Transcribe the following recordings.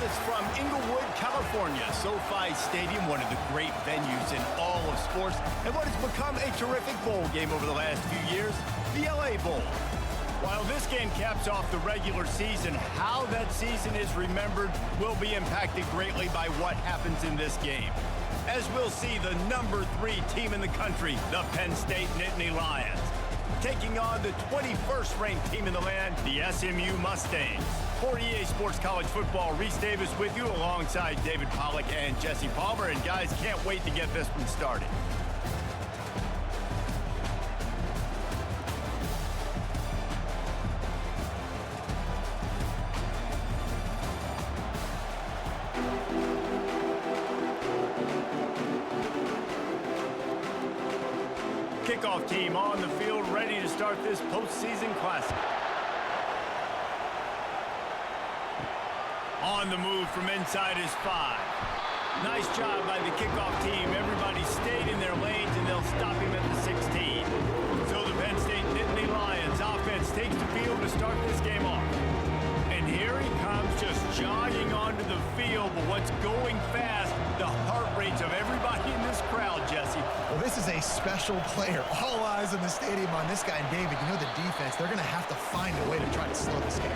us from Inglewood, California. SoFi Stadium, one of the great venues in all of sports, and what has become a terrific bowl game over the last few years, the LA Bowl. While this game caps off the regular season, how that season is remembered will be impacted greatly by what happens in this game. As we'll see the number 3 team in the country, the Penn State Nittany Lions, taking on the 21st ranked team in the land, the SMU Mustangs. For EA Sports College Football, Reese Davis with you alongside David Pollack and Jesse Palmer. And guys, can't wait to get this one started. Kickoff team on the field, ready to start this postseason classic. On the move from inside is 5. Nice job by the kickoff team. Everybody stayed in their lanes, and they'll stop him at the 16. So the Penn State Nittany Lions offense takes the field to start this game off. And here he comes, just jogging onto the field. But what's going fast, the heart rates of everybody in this crowd, Jesse. Well, this is a special player. All eyes in the stadium on this guy. And David, you know the defense, they're going to have to find a way to try to slow this game.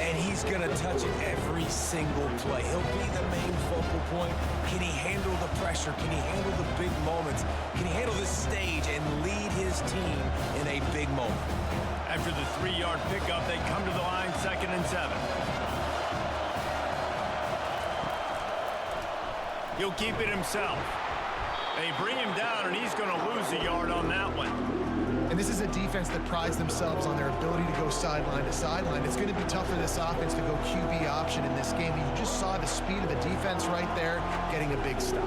And he's going to touch it every single play. He'll be the main focal point. Can he handle the pressure? Can he handle the big moments? Can he handle this stage and lead his team in a big moment? After the 3-yard pickup, they come to the line, 2nd and 7. He'll keep it himself. They bring him down, and he's going to lose a yard on that one. And this is a defense that prides themselves on their ability to go sideline to sideline. It's going to be tough for this offense to go QB option in this game. You just saw the speed of the defense right there, getting a big stop.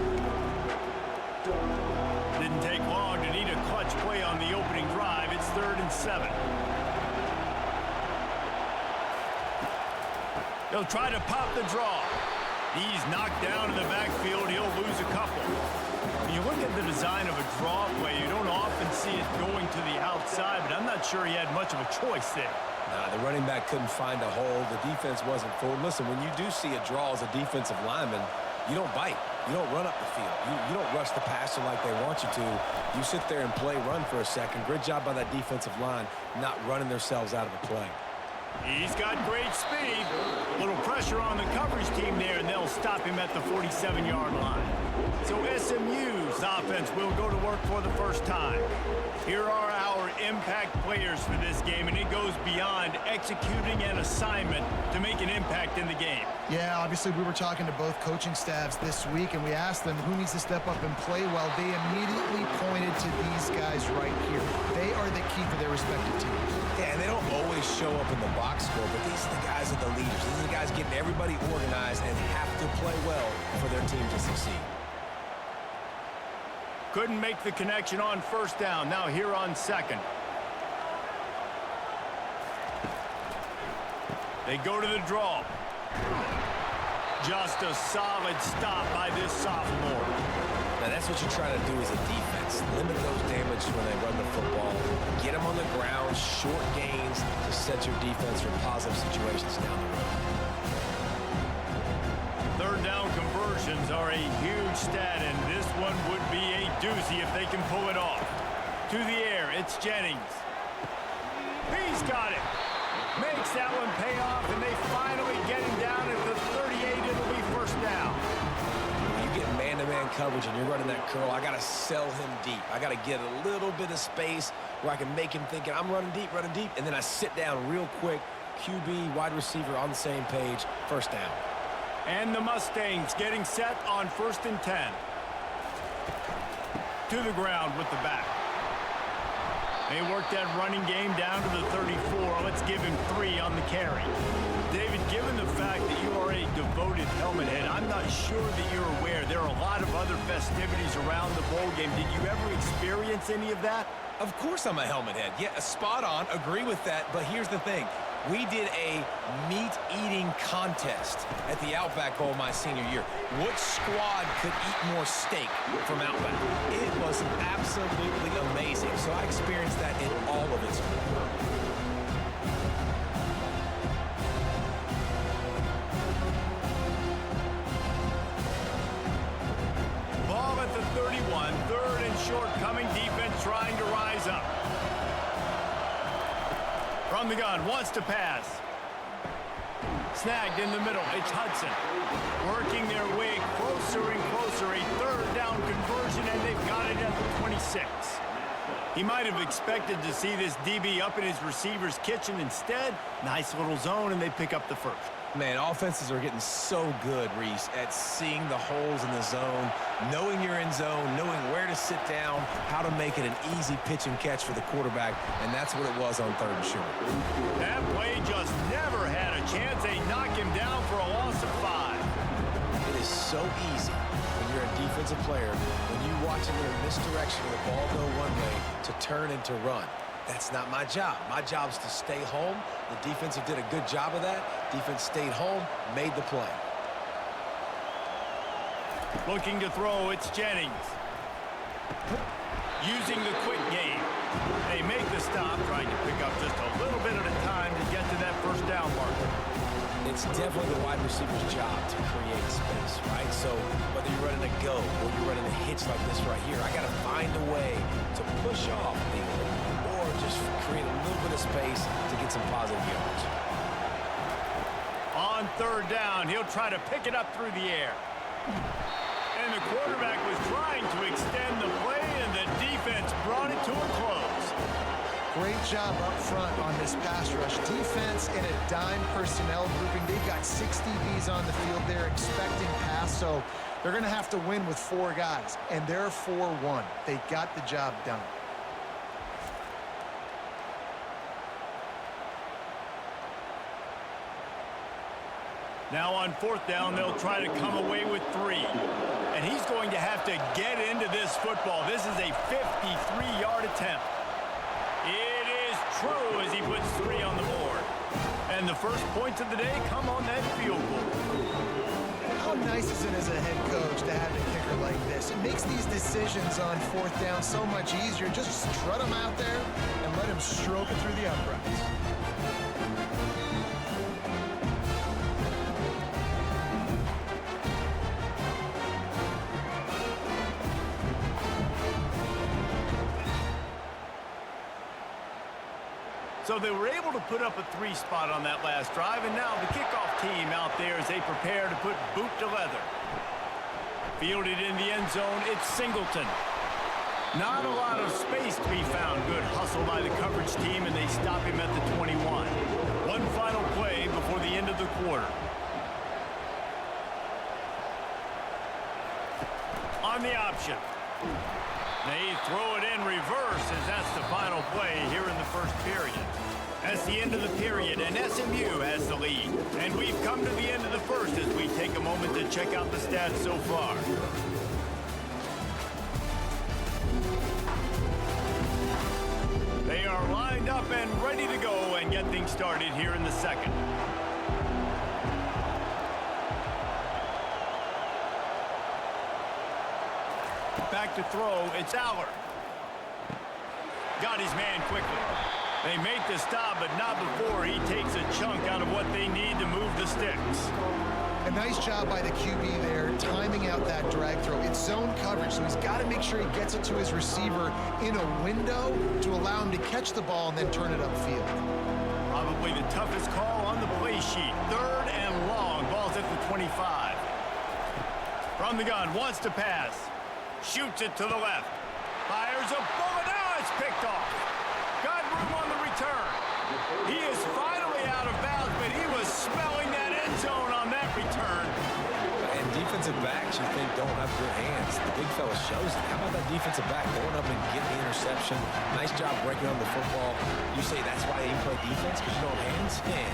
Didn't take long to need a clutch play on the opening drive. It's 3rd and 7. They'll try to pop the draw. He's knocked down in the backfield. He'll lose a couple. When you look at the design of a draw play, you don't often see it going to the outside, but I'm not sure he had much of a choice there. Nah, the running back couldn't find a hole. The defense wasn't full. Listen, when you do see a draw as a defensive lineman, you don't bite. You don't run up the field. You don't rush the passer like they want you to. You sit there and play run for a second. Great job by that defensive line not running themselves out of the play. He's got great speed. A little pressure on the coverage team there, and they'll stop him at the 47-yard line. So SMU's offense will go to work for the first time. Here are our impact players for this game, and it goes beyond executing an assignment to make an impact in the game. Yeah, obviously we were talking to both coaching staffs this week, and we asked them who needs to step up and play well. They immediately pointed to these guys right here. They are the key for their respective teams. Yeah, and they don't always show up in the box score, but these are the guys that are the leaders. These are the guys getting everybody organized and have to play well for their team to succeed. Couldn't make the connection on 1st down. Now here on 2nd. They go to the draw. Just a solid stop by this sophomore. Now that's what you're trying to do as a defense. Limit those damage when they run the football. Get them on the ground, short gains to set your defense for positive situations down the road. 3rd down conversions are a huge stat, and this one would be a doozy if they can pull it off. To the air, it's Jennings. He's got it. Makes that one pay off, and they finally get him down at the 38. It'll be 1st down. When you get man-to-man coverage and you're running that curl, I got to sell him deep. I got to get a little bit of space where I can make him thinking I'm running deep, and then I sit down real quick. QB, wide receiver on the same page. 1st down. And the Mustangs getting set on 1st and 10. To the ground with the back. They work that running game down to the 34. Let's give him 3 on the carry. David, given the fact that you are a devoted helmet head, I'm not sure that you're aware there are a lot of other festivities around the bowl game. Did you ever experience any of that? Of course I'm a helmet head. Yeah, spot on. Agree with that. But here's the thing. We did a meat-eating contest at the Outback Bowl my senior year. Which squad could eat more steak from Outback? It was absolutely amazing. So I experienced that in all of its glory. From the gun, wants to pass. Snagged in the middle, it's Hudson. Working their way closer and closer, a third down conversion, and they've got it at the 26. He might have expected to see this DB up in his receiver's kitchen. Instead, nice little zone, and they pick up the first. Man, offenses are getting so good, Reese, at seeing the holes in the zone, knowing you're in zone, knowing where to sit down, how to make it an easy pitch and catch for the quarterback, and that's what it was on 3rd and short. That play just never had a chance. They knock him down for a loss of 5. It is so easy when you're a defensive player, when you watch a little misdirection of the ball go one way, to turn and to run. That's not my job. My job is to stay home. The defensive did a good job of that. Defense stayed home, made the play. Looking to throw, it's Jennings. Using the quick game. They make the stop, trying to pick up just a little bit at a time to get to that first down marker. It's definitely the wide receiver's job to create space, right? So whether you're running a go or you're running a hitch like this right here, I got to find a way to push off or just create a little bit of space to get some positive yards. On 3rd down, he'll try to pick it up through the air. And the quarterback was trying to extend the play, and the defense brought it to a close. Great job up front on this pass rush. Defense in a dime personnel grouping. They've got 6 DBs on the field. They're expecting pass, so they're going to have to win with 4 guys, and they're 4-1. They got the job done. Now on 4th down, they'll try to come away with 3. And he's going to have to get into this football. This is a 53-yard attempt. It is true as he puts 3 on the board. And the first points of the day come on that field goal. How nice is it as a head coach to have a kicker like this? It makes these decisions on 4th down so much easier. Just strut him out there and let him stroke it through the uprights. So they were able to put up a 3 spot on that last drive, and now the kickoff team out there as they prepare to put boot to leather. Fielded in the end zone, it's Singleton. Not a lot of space to be found. Good hustle by the coverage team, and they stop him at the 21. One final play before the end of the quarter. On the option. They throw it in reverse as that's the final play here in the first period. That's the end of the period, and SMU has the lead. And we've come to the end of the first as we take a moment to check out the stats so far. They are lined up and ready to go and get things started here in the second. Back to throw, it's Aller. Got his man quickly. They make the stop, but not before he takes a chunk out of what they need to move the sticks. A nice job by the QB there, timing out that drag throw. It's zone coverage, so he's got to make sure he gets it to his receiver in a window to allow him to catch the ball and then turn it upfield. Probably the toughest call on the play sheet. 3rd and long. Ball's at the 25. From the gun, wants to pass. Shoots it to the left. Fires a bullet. Now it's picked off. Got room on the return. He is finally out of bounds, but he was smelling that end zone on that return. And defensive backs you think don't have good hands. The big fella shows it. How about that defensive back going up and getting the interception? Nice job breaking on the football. You say that's why they play defense, because you don't have hands? Yeah.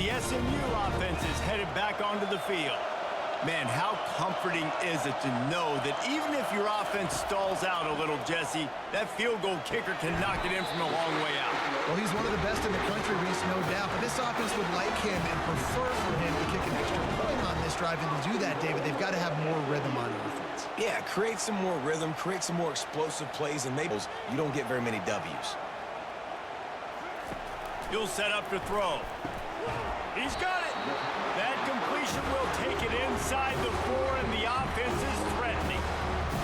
The SMU offense is headed back onto the field. Man, how comforting is it to know that even if your offense stalls out a little, Jesse, that field goal kicker can knock it in from a long way out. Well, he's one of the best in the country, Reese, no doubt. But this offense would like him and prefer for him to kick an extra point on this drive. And to do that, David, they've got to have more rhythm on offense. Yeah, create some more rhythm, create some more explosive plays, and maybe you don't get very many W's. He'll set up to throw. He's got it. That completes formation will take it inside the 4, and the offense is threatening.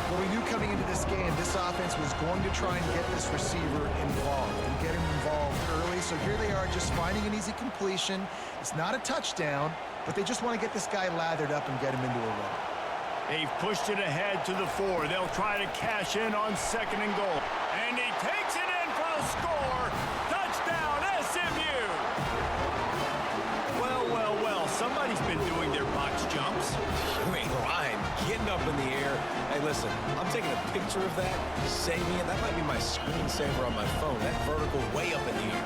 Well, we knew coming into this game, this offense was going to try and get this receiver involved and get him involved early. So here they are just finding an easy completion. It's not a touchdown, but they just want to get this guy lathered up and get him into a run. They've pushed it ahead to the 4. They'll try to cash in on 2nd and goal. And he takes it in for the score. Touchdown, SMU! Well, somebody's been doing their box jumps. You ain't lying. Getting up in the air. Hey, listen, I'm taking a picture of that, saving it. That might be my screensaver on my phone. That vertical way up in the air.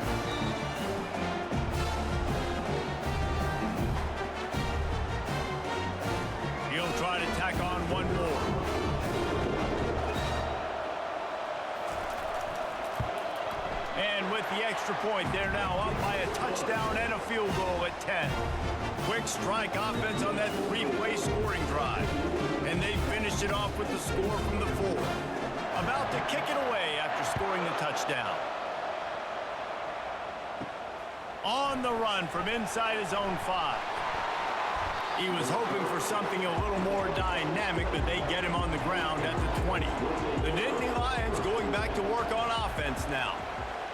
He'll try to tack on one more. And with the extra point, they're now up by a touchdown and a field goal at 10. Quick strike offense on that 3-play scoring drive. And they finished it off with the score from the 4. About to kick it away after scoring the touchdown. On the run from inside his own 5. He was hoping for something a little more dynamic, but they get him on the ground at the 20. The Nittany Lions going back to work on offense now.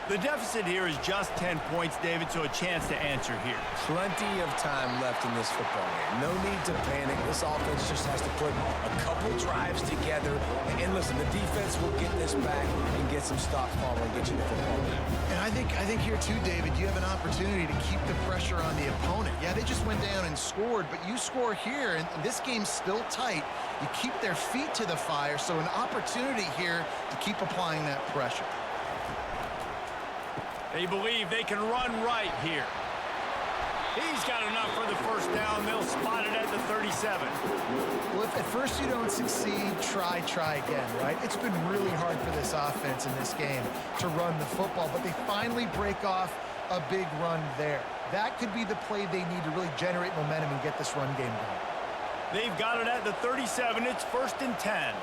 The deficit here is just 10 points, David, so a chance to answer here. Plenty of time left in this football game. No need to panic. This offense just has to put a couple drives together. And listen, the defense will get this back and get some stops following and get you the football back. And I think here too, David, you have an opportunity to keep the pressure on the opponent. Yeah, they just went down and scored, but you score here, and this game's still tight. You keep their feet to the fire, so an opportunity here to keep applying that pressure. They believe they can run right here. He's got enough for the first down. They'll spot it at the 37. Well, if at first you don't succeed, try again, right? It's been really hard for this offense in this game to run the football, but they finally break off a big run there. That could be the play they need to really generate momentum and get this run game going. They've got it at the 37. It's 1st and 10.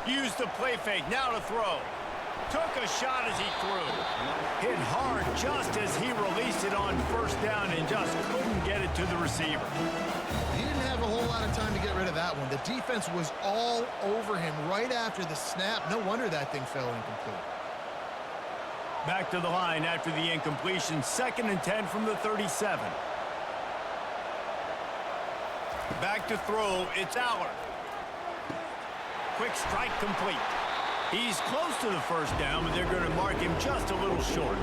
Use the play fake. Now to throw. Took a shot as he threw. Hit hard just as he released it on 1st down and just couldn't get it to the receiver. He didn't have a whole lot of time to get rid of that one. The defense was all over him right after the snap. No wonder that thing fell incomplete. Back to the line after the incompletion. 2nd and 10 from the 37. Back to throw. It's Aller. Quick strike complete. He's close to the 1st down, but they're going to mark him just a little short.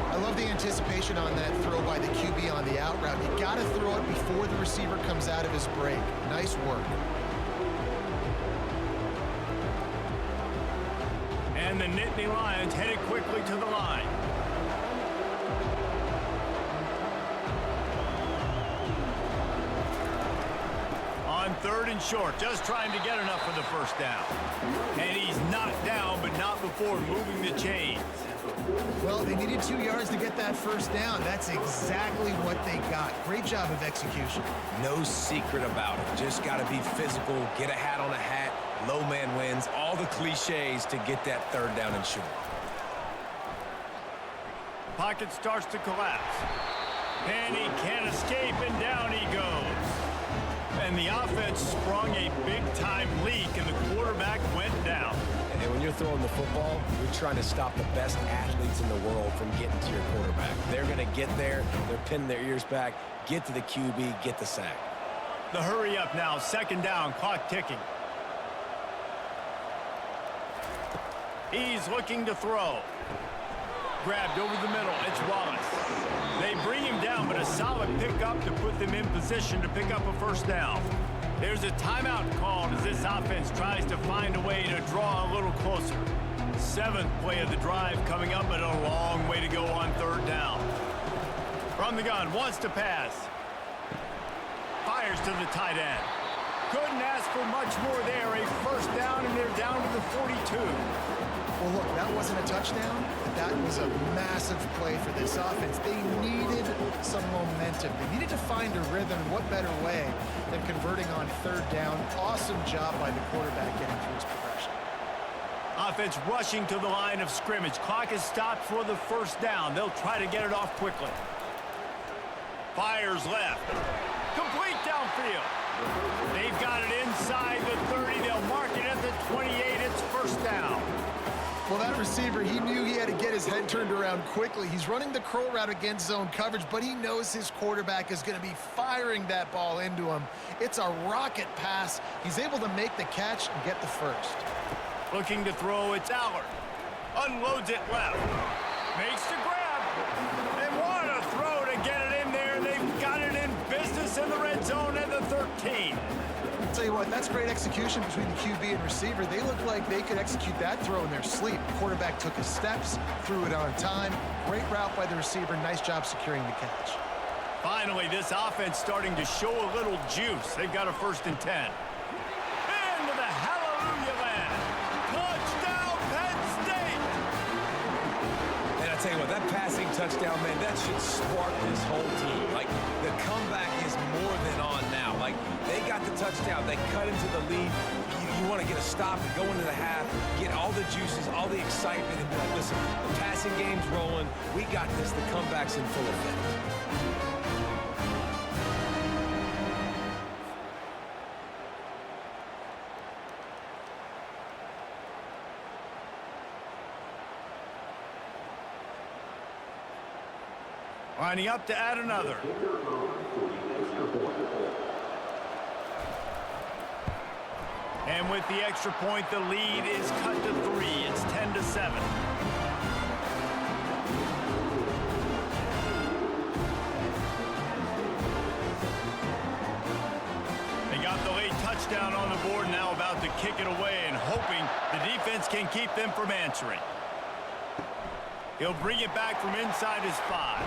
I love the anticipation on that throw by the QB on the out route. You got to throw it before the receiver comes out of his break. Nice work. And the Nittany Lions headed quickly to the line. On 3rd and short, just trying to get enough for the 1st down. And he's knocked down, but not before moving the chains. Well, they needed 2 yards to get that 1st down. That's exactly what they got. Great job of execution. No secret about it. Just got to be physical, get a hat on a hat, low man wins, all the cliches to get that 3rd down and short. Pocket starts to collapse. And he can't escape, and down he goes. And the offense sprung a big-time leak, and the quarterback went down. And when you're throwing the football, you're trying to stop the best athletes in the world from getting to your quarterback. They're going to get there. They're pinning their ears back, get to the QB, get the sack. The hurry up now. 2nd down, clock ticking. He's looking to throw. Grabbed over the middle. It's Wallace. They bring him down, but a solid pickup to put them in position to pick up a 1st down. There's a timeout called as this offense tries to find a way to draw a little closer. 7th play of the drive coming up, but a long way to go on 3rd down. From the gun, wants to pass. Fires to the tight end. Couldn't ask for much more there. A 1st down, and they're down to the 42. Well, look, that wasn't a touchdown, but that was a massive play for this offense. They needed some momentum. They needed to find a rhythm. What better way than converting on 3rd down? Awesome job by the quarterback getting through his progression. Offense rushing to the line of scrimmage. Clock is stopped for the 1st down. They'll try to get it off quickly. Fires left. Complete downfield. They've got it inside the 30. They'll mark it at the 28. It's first down. Well, that receiver, he knew he had to get his head turned around quickly. He's running the curl route against zone coverage, but he knows his quarterback is going to be firing that ball into him. It's a rocket pass. He's able to make the catch and get the first. Looking to throw, it's Allard. Unloads it left. Makes the grab. And what a throw to get it in there. They've got it in business in the red zone at the 13. I'll tell you what, that's great execution between the QB and receiver. They look like they could execute that throw in their sleep. The quarterback took his steps, threw it on time. Great route by the receiver. Nice job securing the catch. Finally, this offense starting to show a little juice. They've got a 1st and 10. Into the hallelujah land. Touchdown, Penn State! And I tell you what, that passing touchdown, man, that should spark this whole team. Like, the comeback is more than on now. Like, they got the touchdown. They cut into the lead. You want to get a stop and go into the half, get all the juices, all the excitement, and be like, listen, the passing game's rolling. We got this. The comeback's in full effect. Lining up to add another. And with the extra point, the lead is cut to 3. It's 10-7. They got the late touchdown on the board, now about to kick it away and hoping the defense can keep them from answering. He'll bring it back from inside his 5.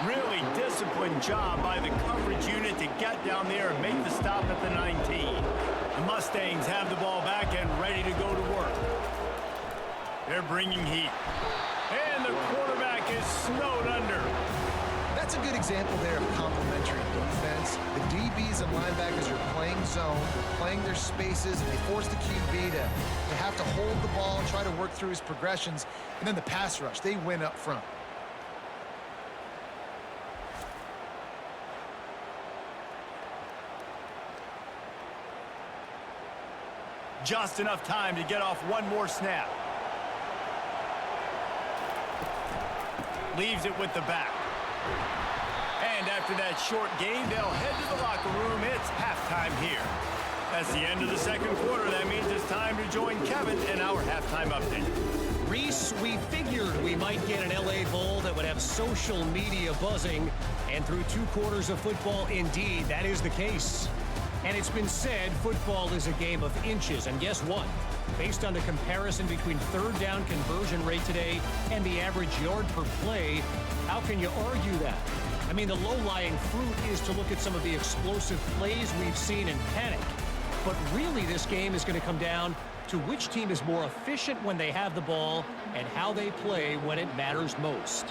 Really disciplined job by the coverage unit to get down there and make the stop at the 19. The Mustangs have the ball back and ready to go to work. They're bringing heat. And the quarterback is snowed under. That's a good example there of complementary defense. The DBs and linebackers are playing zone, they're playing their spaces, and they force the QB to have to hold the ball, try to work through his progressions, and then the pass rush, they win up front. Just enough time to get off one more snap. Leaves it with the back. And after that short game, they'll head to the locker room. It's halftime here. That's the end of the second quarter. That means it's time to join Kevin in our halftime update. Reese, we figured we might get an LA Bowl that would have social media buzzing. And through 2 quarters of football, indeed, that is the case. And it's been said football is a game of inches. And guess what? Based on the comparison between third down conversion rate today and the average yard per play, how can you argue that? I mean, the low-lying fruit is to look at some of the explosive plays we've seen in panic. But really, this game is going to come down to which team is more efficient when they have the ball and how they play when it matters most.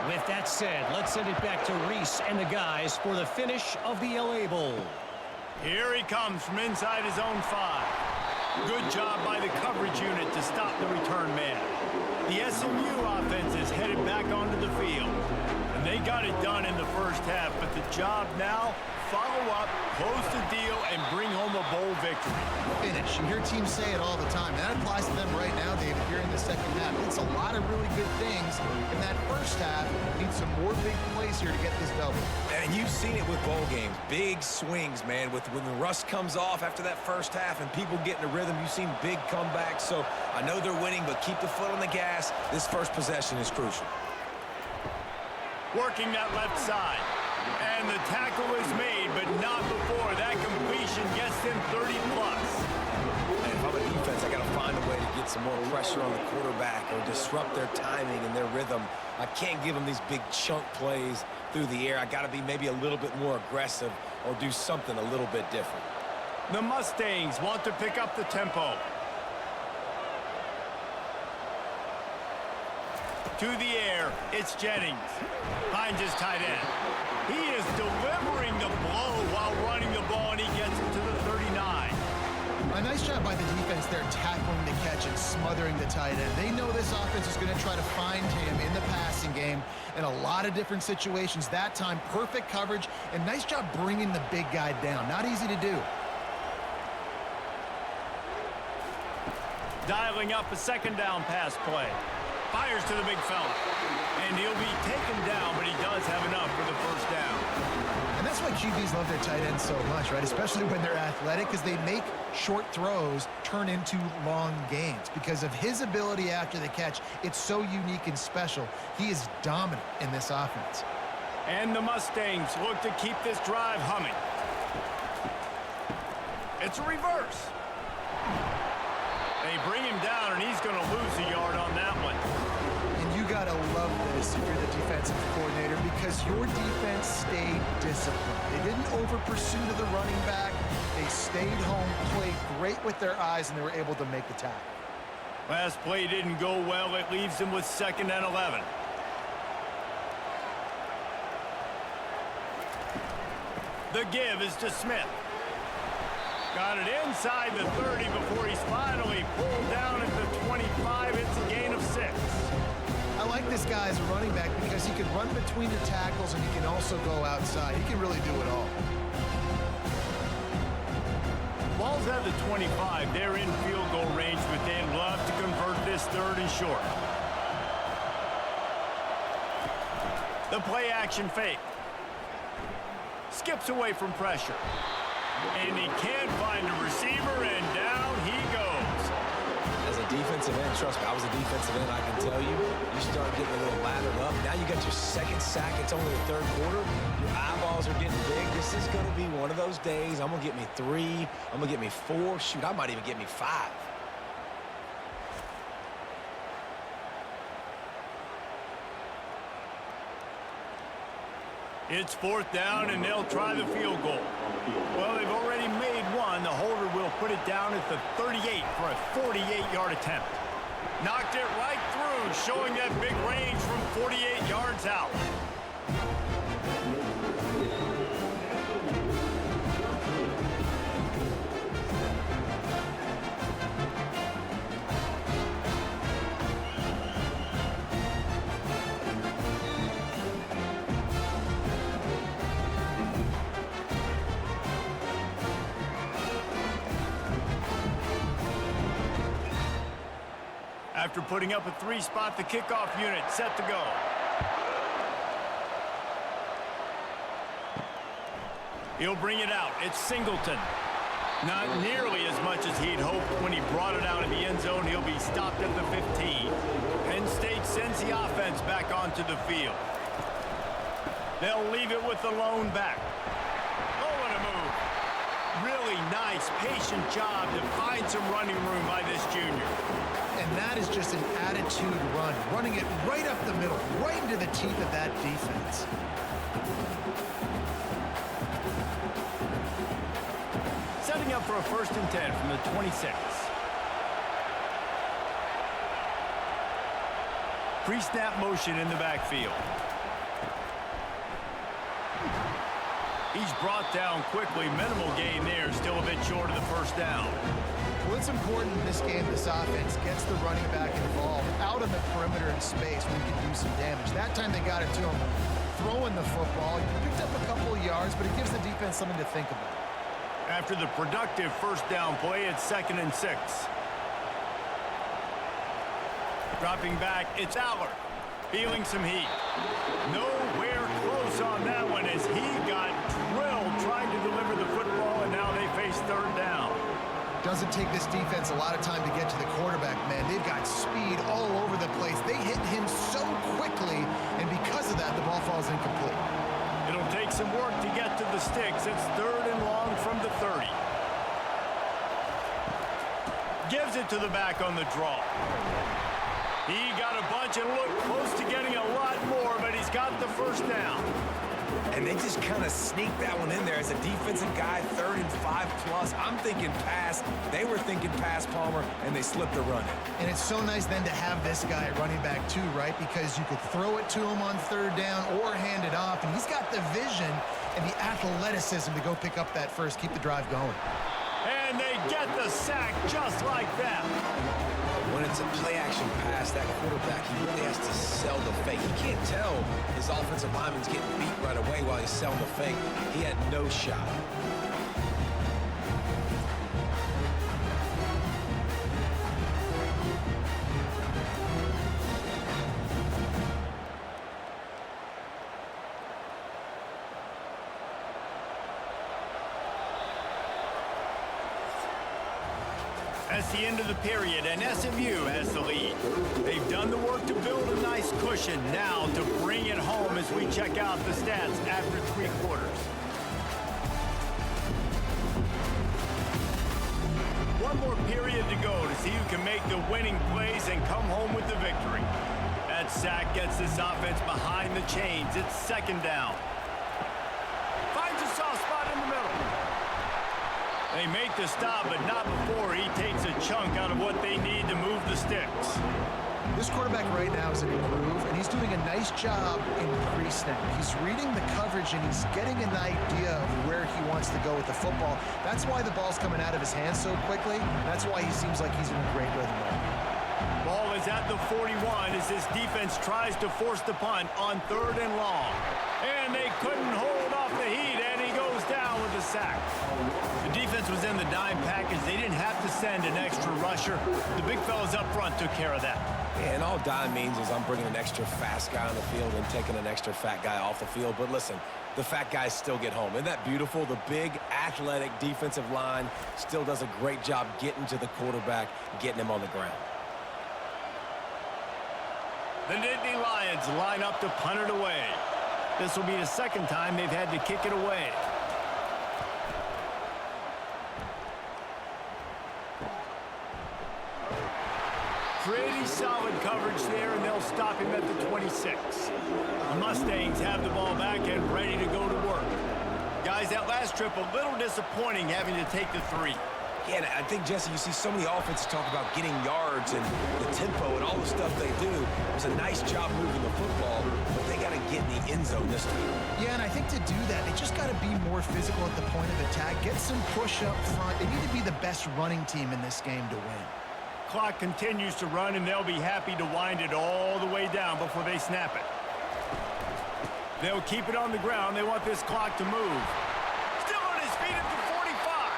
With that said, let's send it back to Reese and the guys for the finish of the LA Bowl. Here he comes from inside his own 5. Good job by the coverage unit to stop the return man. The SMU offense is headed back onto the field. And they got it done in the first half, but the job now, follow up, close the deal, and bring home a bowl victory. Finish. You hear teams say it all the time. And that applies to them right now, David, here in the second half. It's a lot of really good things in that first half. Need some more big plays here to get this double. And you've seen it with bowl games. Big swings, man. When the rust comes off after that first half and people get in a rhythm, you've seen big comebacks. So I know they're winning, but keep the foot on the gas. This first possession is crucial. Working that left side. And the tackle is made, but not before. That completion gets them 30+. And if I'm a defense, I got to find a way to get some more pressure on the quarterback or disrupt their timing and their rhythm. I can't give them these big chunk plays through the air. I got to be maybe a little bit more aggressive or do something a little bit different. The Mustangs want to pick up the tempo. To the air, it's Jennings. Finds his tight end. He is delivering the blow while running the ball, and he gets it to the 39. nice job by the defense there tackling the catch and smothering the tight end. They know this offense is going to try to find him in the passing game in a lot of different situations. That time, perfect coverage, and nice job bringing the big guy down. Not easy to do. Dialing up a second down pass play. Fires to the big fella. And he'll be taken down, but he does have enough for the first down. And that's why QBs love their tight ends so much, right? Especially when they're athletic, because they make short throws turn into long gains. Because of his ability after the catch, it's so unique and special. He is dominant in this offense. And the Mustangs look to keep this drive humming. It's a reverse. They bring him down, and he's going to lose a yard on that one. And you got to love this if you're the defensive coordinator, because your defense stayed disciplined. They didn't over-pursue to the running back. They stayed home, played great with their eyes, and they were able to make the tackle. Last play didn't go well. It leaves them with 2nd and 11. The give is to Smith. Got it inside the 30 before he's finally pulled down at the 25. It's a gain of 6. I like this guy as a running back because he can run between the tackles and he can also go outside. He can really do it all. Ball's at the 25. They're in field goal range, but they'd love to convert this 3rd and short. The play action fake. Skips away from pressure. And he can't find a receiver, and down he goes. As a defensive end, trust me, I was a defensive end, I can tell you, you start getting a little laddered up. Now you got your 2nd sack. It's only the 3rd quarter. Your eyeballs are getting big. This is going to be one of those days. I'm going to get me 3. I'm going to get me 4. Shoot, I might even get me 5. It's 4th down, and they'll try the field goal. Well, they've already made one. The holder will put it down at the 38 for a 48-yard attempt. Knocked it right through, showing that big range from 48 yards out. After putting up a 3-spot, the kickoff unit set to go. He'll bring it out. It's Singleton. Not nearly as much as he'd hoped when he brought it out of the end zone. He'll be stopped at the 15. Penn State sends the offense back onto the field. They'll leave it with the lone back. Oh, what a move. Really nice, patient job to find some running room by this junior. And that is just an attitude run, running it right up the middle, right into the teeth of that defense. Setting up for a 1st and 10 from the 26. Pre-snap motion in the backfield. He's brought down quickly. Minimal gain there, still a bit short of the 1st down. Well, it's important in this game this offense gets the running back involved out on the perimeter in space when he can do some damage. That time they got it to him throwing the football. He picked up a couple of yards, but it gives the defense something to think about. After the productive 1st down play, it's 2nd and 6. Dropping back, it's Allard. Feeling some heat. Nowhere close on that one as he got drilled trying to deliver the football, and now they face 3rd down. Doesn't take this defense a lot of time to get to the quarterback, man. They've got speed all over the place. They hit him so quickly, and because of that, the ball falls incomplete. It'll take some work to get to the sticks. It's 3rd and long from the 30. Gives it to the back on the draw. He got a bunch and looked close to getting a lot more, but he's got the 1st down. And they just kind of sneaked that one in there as a defensive guy, 3rd and 5+. I'm thinking pass. They were thinking pass, Palmer, and they slipped the run in. And it's so nice then to have this guy at running back too, right? Because you could throw it to him on 3rd down or hand it off, and he's got the vision and the athleticism to go pick up that first, keep the drive going. And they get get the sack just like that. When it's a play-action pass, that quarterback, he really has to sell the fake. He can't tell his offensive lineman's getting beat right away while he's selling the fake. He had no shot. That's the end of the period, and SMU has the lead. They've done the work to build a nice cushion. Now to bring it home as we check out the stats after 3 quarters. One more period to go to see who can make the winning plays and come home with the victory. That sack gets this offense behind the chains. It's 2nd down. Finds a soft spot in the middle. They make the stop, but not before he takes a chunk out of what they need to move the sticks. This quarterback right now is in a groove, and he's doing a nice job in pre-snap. He's reading the coverage, and he's getting an idea of where he wants to go with the football. That's why the ball's coming out of his hands so quickly. That's why he seems like he's in a great rhythm right now. Ball is at the 41 as this defense tries to force the punt on 3rd and long. And they couldn't hold off the heat, and he goes down with a sack. The defense was in the dime package. They didn't have to send an extra rusher. The big fellas up front took care of that. Yeah, and all dime means is I'm bringing an extra fast guy on the field and taking an extra fat guy off the field. But listen, the fat guys still get home. Isn't that beautiful? The big, athletic defensive line still does a great job getting to the quarterback, getting him on the ground. The Nittany Lions line up to punt it away. This will be the 2nd time they've had to kick it away. Pretty solid coverage there, and they'll stop him at the 26. The Mustangs have the ball back and ready to go to work. Guys, that last trip a little disappointing having to take the 3. Yeah, and I think, Jesse, you see so many offenses talk about getting yards and the tempo and all the stuff they do. It was a nice job moving the football, but they got to get in the end zone this time. Yeah, and I think to do that, they just got to be more physical at the point of attack, get some push up front. They need to be the best running team in this game to win. Clock continues to run, and they'll be happy to wind it all the way down before they snap it. They'll keep it on the ground. They want this clock to move. Still on his feet at the 45.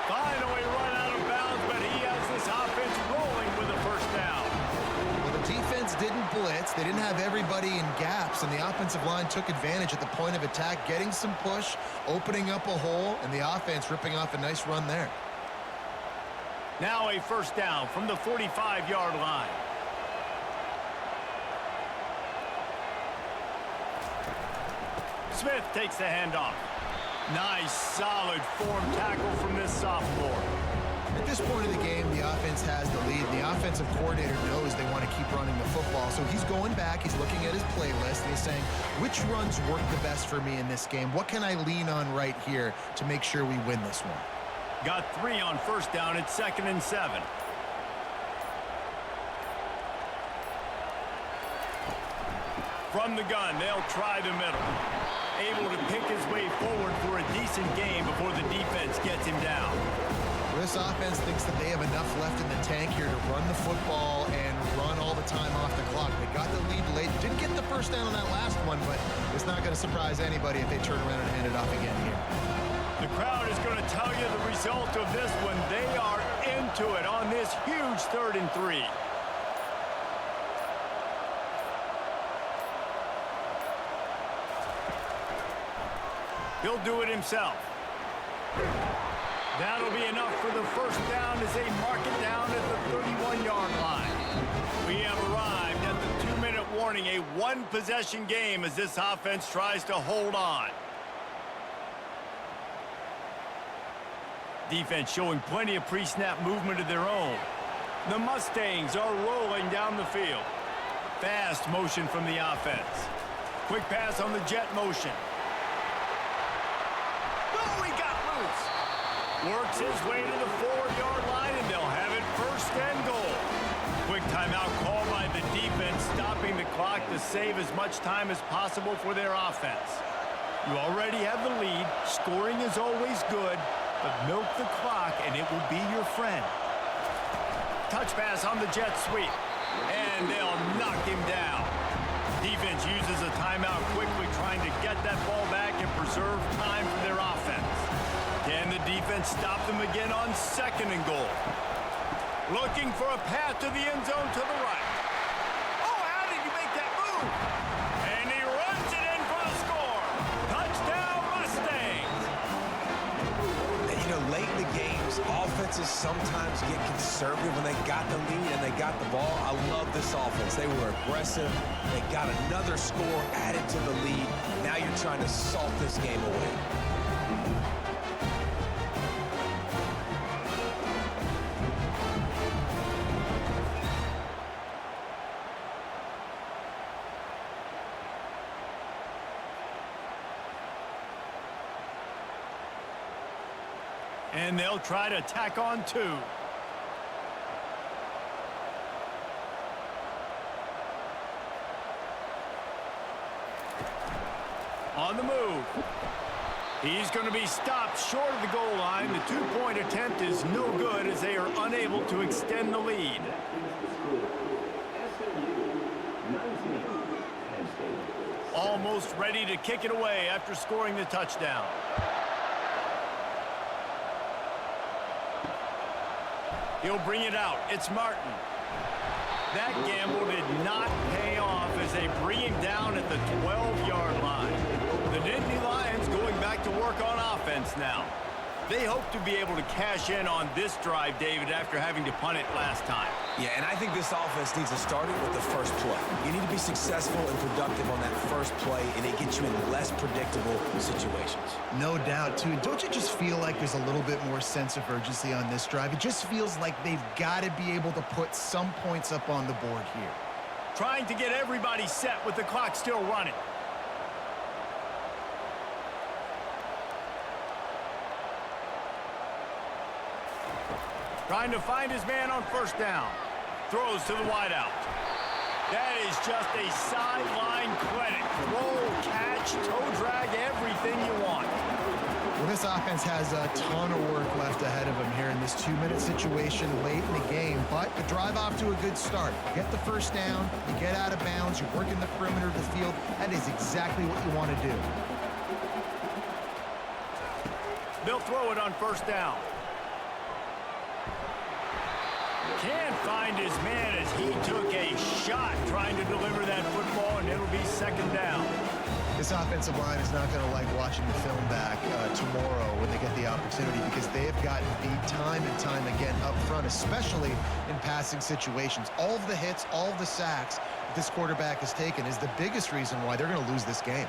Finally run out of bounds, but he has this offense rolling with a 1st down. Well, the defense didn't blitz. They didn't have everybody in gaps, and the offensive line took advantage at the point of attack, getting some push, opening up a hole, and the offense ripping off a nice run there. Now a 1st down from the 45-yard line. Smith takes the handoff. Nice, solid form tackle from this sophomore. At this point of the game, the offense has the lead. The offensive coordinator knows they want to keep running the football. So he's going back, he's looking at his playlist, and he's saying, which runs work the best for me in this game? What can I lean on right here to make sure we win this one? Got 3 on 1st down. It's 2nd and 7. From the gun, they'll try the middle. Able to pick his way forward for a decent game before the defense gets him down. This offense thinks that they have enough left in the tank here to run the football and run all the time off the clock. They got the lead late. Didn't get the 1st down on that last one, but it's not going to surprise anybody if they turn around and hand it off again here. The crowd is going to tell you the result of this one. They are into it on this huge 3rd and 3. He'll do it himself. That'll be enough for the 1st down as they mark it down at the 31-yard line. We have arrived at the 2-minute warning, a 1-possession game as this offense tries to hold on. Defense showing plenty of pre-snap movement of their own. The Mustangs are rolling down the field. Fast motion from the offense. Quick pass on the jet motion. Oh, he got loose. Works his way to the 4-yard line, and they'll have it 1st and goal. Quick timeout call by the defense, stopping the clock to save as much time as possible for their offense. You already have the lead. Scoring is always good. but milk the clock and it will be your friend. Touch pass on the jet sweep, and they'll knock him down. Defense uses a timeout quickly, trying to get that ball back and preserve time for their offense. Can the defense stop them again on 2nd and goal? Looking for a path to the end zone to the right. Oh, how did he make that move? And he runs it in for the score. Touchdown, Mustangs. And, you know, late in the games, offenses sometimes get conservative when they got the lead and they got the ball. I love this offense. They were aggressive. They got another score added to the lead. Now you're trying to salt this game away. And they'll try to tack on 2. On the move. He's going to be stopped short of the goal line. The 2-point attempt is no good as they are unable to extend the lead. Almost ready to kick it away after scoring the touchdown. He'll bring it out. It's Martin. That gamble did not pay off as they bring him down at the 12-yard line. The Nittany Lions going back to work on offense now. They hope to be able to cash in on this drive, David, after having to punt it last time. Yeah, and I think this offense needs to start it with the first play. You need to be successful and productive on that first play, and it gets you in less predictable situations. No doubt, too. Don't you just feel like there's a little bit more sense of urgency on this drive? It just feels like they've got to be able to put some points up on the board here. Trying to get everybody set with the clock still running. Trying to find his man on 1st down. Throws to the wideout. That is just a sideline credit. Roll, catch, toe drag, everything you want. Well, this offense has a ton of work left ahead of them here in this 2-minute situation late in the game, but the drive off to a good start. You get the 1st down, you get out of bounds, you're working the perimeter of the field. That is exactly what you want to do. They'll throw it on 1st down. Can't find his man as he took a shot trying to deliver that football, and it'll be 2nd down. This offensive line is not going to like watching the film back tomorrow when they get the opportunity, because they have gotten beat time and time again up front, especially in passing situations. All of the hits, all of the sacks this quarterback has taken is the biggest reason why they're going to lose this game.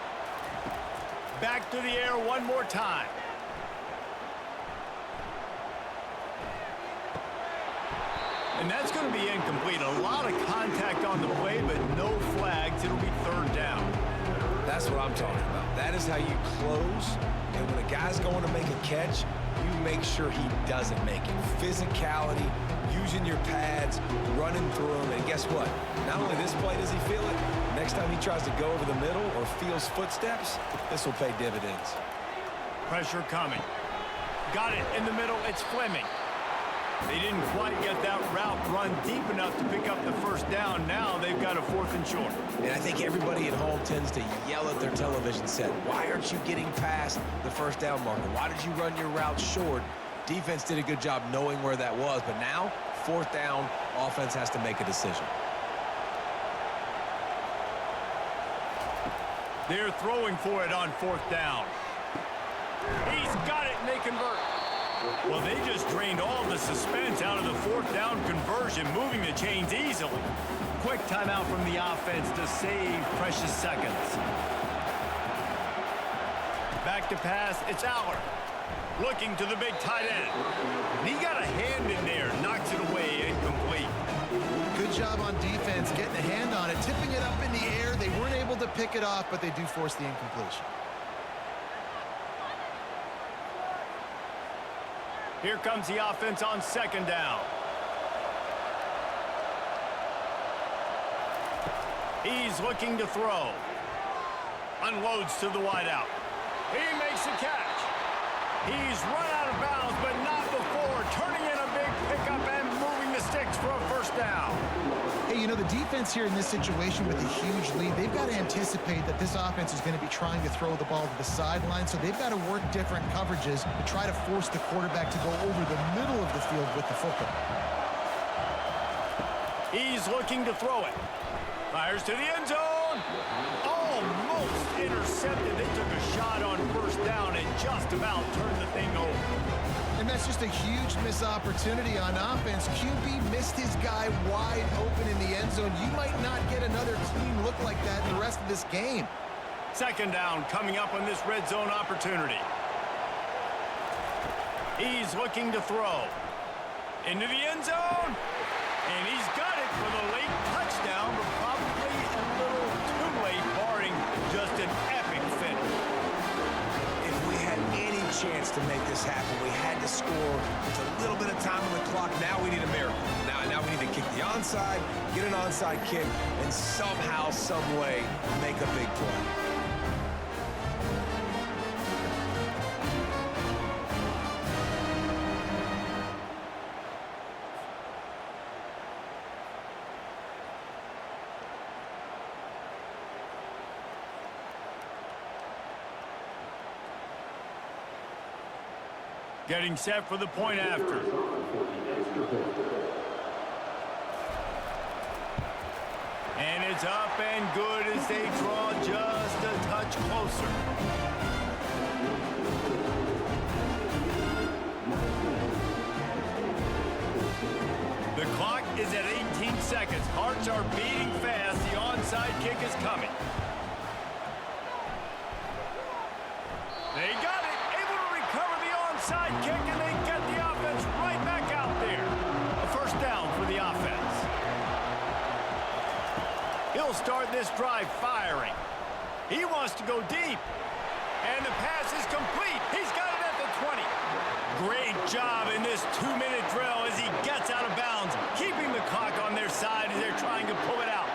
Back to the air one more time. And that's going to be incomplete. A lot of contact on the play, but no flags. It'll be 3rd down. That's what I'm talking about. That is how you close. And when a guy's going to make a catch, you make sure he doesn't make it. Physicality, using your pads, running through them. And guess what? Not only this play does he feel it, next time he tries to go over the middle or feels footsteps, this will pay dividends. Pressure coming. Got it in the middle. It's Fleming. They didn't quite get that route run deep enough to pick up the 1st down. Now they've got a 4th and short. And I think everybody at home tends to yell at their television set, why aren't you getting past the 1st down marker? Why did you run your route short? Defense did a good job knowing where that was, but now 4th down, offense has to make a decision. They're throwing for it on 4th down. He's got it, and they convert. Well, they just drained all the suspense out of the 4th down conversion, moving the chains easily. Quick timeout from the offense to save precious seconds. Back to pass, it's Aller. Looking to the big tight end. And he got a hand in there, knocks it away, incomplete. Good job on defense, getting a hand on it, tipping it up in the air. They weren't able to pick it off, but they do force the incompletion. Here comes the offense on 2nd down. He's looking to throw. Unloads to the wideout. He makes the catch. He's run out of bounds, but not before turning in a big pickup and moving the sticks for a first down. Hey, you know, the defense here in this situation with a huge lead, they've got to anticipate that this offense is going to be trying to throw the ball to the sideline, so they've got to work different coverages to try to force the quarterback to go over the middle of the field with the football. He's looking to throw it. Fires to the end zone. Almost intercepted. They took a shot on first down and just about turned the thing over. And that's just a huge missed opportunity on offense. QB missed his guy wide open in the end zone. You might not get another clean look like that in the rest of this game. Second down coming up on this red zone opportunity. He's looking to throw. Into the end zone. And he's got it for the late touchdown, but probably a little too late, barring just an epic finish. If we had any chance to make this happen, we had to score with a little bit of time on the clock. Now we need a miracle. Now we need to kick the onside, get an onside kick, and somehow, some way, make a big play. Getting set for the point after. And it's up and good as they draw just a touch closer. The clock is at 18 seconds. Hearts are beating fast. The onside kick is coming. They got it. Able to recover the onside kick, and they get the offense right back out there. A first down for the offense. He'll start this drive firing. He wants to go deep. And the pass is complete. He's got it at the 20. Great job in this 2-minute drill as he gets out of bounds, keeping the clock on their side as they're trying to pull it out.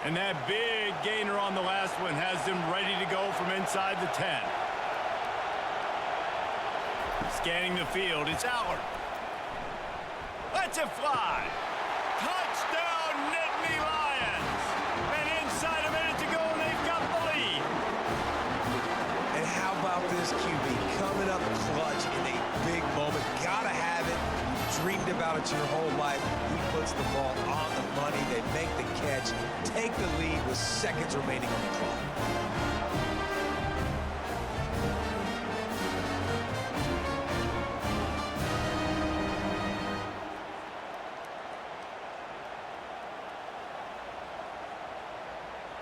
And that big gainer on the last one has them ready to go from inside the 10. Scanning the field, it's Allard. Lets it fly. Touchdown, Nittany Lions. And inside a minute to go, and they've got the lead. And how about this QB coming up clutch in a big moment? Gotta have it. Dreamed about it your whole life. He puts the ball on the money. They make the catch, take the lead with seconds remaining on the clock.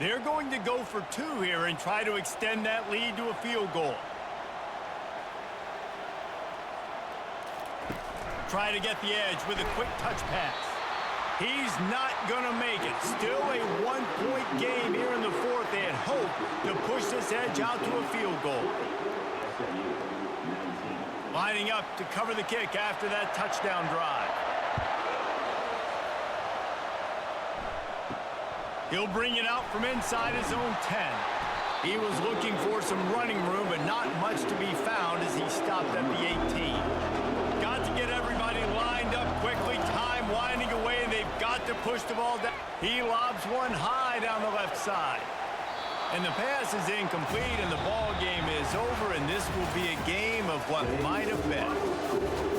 They're going to go for two here and try to extend that lead to a field goal. Try to get the edge with a quick touch pass. He's not going to make it. Still a one-point game here in the fourth. They had hoped to push this edge out to a field goal. Lining up to cover the kick after that touchdown drive. He'll bring it out from inside his own 10. He was looking for some running room, but not much to be found as he stopped at the 18. Got to get everybody lined up quickly. Time winding away, and they've got to push the ball down. He lobs one high down the left side. And the pass is incomplete, and the ball game is over, and this will be a game of what might have been.